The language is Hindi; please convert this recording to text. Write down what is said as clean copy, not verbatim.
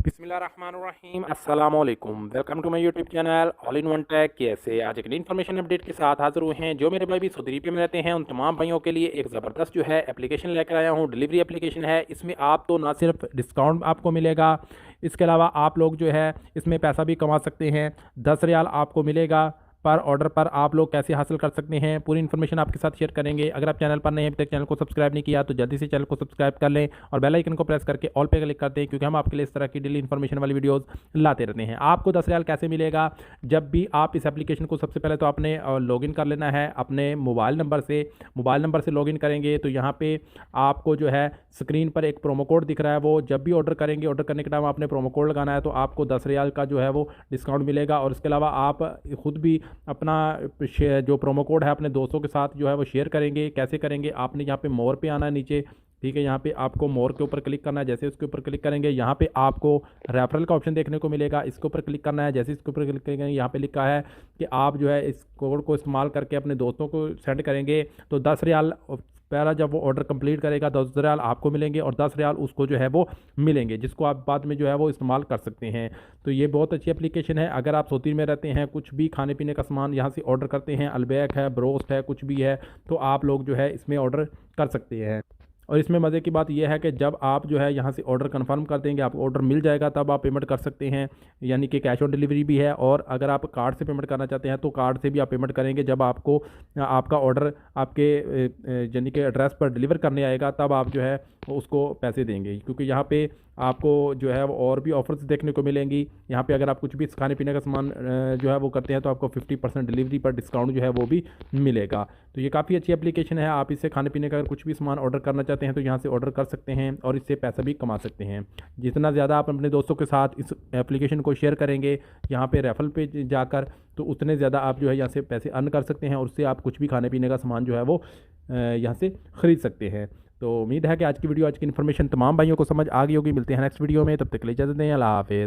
बिस्मिल्लाहिर्रहमानिर्रहीम अस्सलामुअलैकुम। Welcome to my YouTube channel all in one tech. कैसे आज एक नई इन्फॉर्मेशन अपडेट के साथ हाजिर हुए हैं। जो मेरे भाई भी सऊदी अरब में रहते हैं उन तमाम भाइयों के लिए एक ज़बरदस्त जो है एप्लीकेशन लेकर आया हूँ। डिलीवरी एप्लीकेशन है। इसमें आप तो ना सिर्फ डिस्काउंट आपको मिलेगा, इसके अलावा आप लोग जो है इसमें पैसा भी कमा सकते हैं। 10 रियाल आपको मिलेगा पर ऑर्डर पर। आप लोग कैसे हासिल कर सकते हैं पूरी इन्फॉर्मेशन आपके साथ शेयर करेंगे। अगर आप चैनल पर नहीं अभी तक चैनल को सब्सक्राइब नहीं किया तो जल्दी से चैनल को सब्सक्राइब कर लें और बेल आइकन को प्रेस करके ऑल पे क्लिक कर दें, क्योंकि हम आपके लिए इस तरह की डेली इन्फॉर्मेशन वाली वीडियोस लाते रहते हैं। आपको 10 रियाल कैसे मिलेगा? जब भी आप इस एप्लीकेशन को सबसे पहले तो आपने लॉगिन कर लेना है अपने मोबाइल नंबर से लॉगिन करेंगे तो यहाँ पे आपको जो है स्क्रीन पर एक प्रोमो कोड दिख रहा है। वो जब भी ऑर्डर करेंगे, ऑर्डर करने के टाइम आपने प्रोमो कोड लगाना है तो आपको 10 रियाल का जो है वो डिस्काउंट मिलेगा। और इसके अलावा आप खुद भी अपना जो प्रोमो कोड है अपने दोस्तों के साथ जो है वो शेयर करेंगे। कैसे करेंगे? आपने यहाँ पे मोर पे आना है नीचे, ठीक है। यहाँ पे आपको मोर के ऊपर क्लिक करना है। जैसे इसके ऊपर क्लिक करेंगे यहाँ पे आपको रेफरल का ऑप्शन देखने को मिलेगा। इसके ऊपर क्लिक करना है। जैसे इसके ऊपर क्लिक करेंगे यहाँ पे लिखा है कि आप जो है इस कोड को इस्तेमाल करके अपने दोस्तों को सेंड करेंगे तो 10 रियाल पहला जब वो ऑर्डर कंप्लीट करेगा 10 रियाल आपको मिलेंगे और 10 रियाल उसको जो है वो मिलेंगे, जिसको आप बाद में जो है वो इस्तेमाल कर सकते हैं। तो ये बहुत अच्छी एप्लीकेशन है। अगर आप सऊदी में रहते हैं, कुछ भी खाने पीने का सामान यहाँ से ऑर्डर करते हैं, अलबैक है, ब्रोस्ट है, कुछ भी है, तो आप लोग जो है इसमें ऑर्डर कर सकते हैं। और इसमें मज़े की बात यह है कि जब आप जो है यहाँ से ऑर्डर कंफर्म कर देंगे, आपको ऑर्डर मिल जाएगा, तब आप पेमेंट कर सकते हैं। यानी कि कैश ऑन डिलीवरी भी है। और अगर आप कार्ड से पेमेंट करना चाहते हैं तो कार्ड से भी आप पेमेंट करेंगे। जब आपको आपका ऑर्डर आपके यानी कि एड्रेस पर डिलीवर करने आएगा तब आप जो है उसको पैसे देंगे, क्योंकि यहाँ पे आपको जो है वो और भी ऑफर्स देखने को मिलेंगी। यहाँ पे अगर आप कुछ भी खाने पीने का सामान जो है वो करते हैं तो आपको 50% डिलीवरी पर डिस्काउंट जो है वो भी मिलेगा। तो ये काफ़ी अच्छी एप्लीकेशन है। आप इससे खाने पीने का अगर कुछ भी सामान ऑर्डर करना चाहते हैं तो यहाँ से ऑर्डर कर सकते हैं और इससे पैसा भी कमा सकते हैं। जितना ज़्यादा आप अपने दोस्तों के साथ इस एप्लीकेशन को शेयर करेंगे यहाँ पे रेफरल पे जाकर, तो उतने ज़्यादा आप जो है यहाँ से पैसे अर्न कर सकते हैं और उससे आप कुछ भी खाने पीने का सामान जो है वो यहाँ से ख़रीद सकते हैं। तो उम्मीद है कि आज की वीडियो, आज की इन्फॉर्मेशन तमाम भाइयों को समझ आ गई होगी। मिलते हैं नेक्स्ट वीडियो में, तब तक के लिए इजाज़त दें। अल्लाह हाफ़िज़।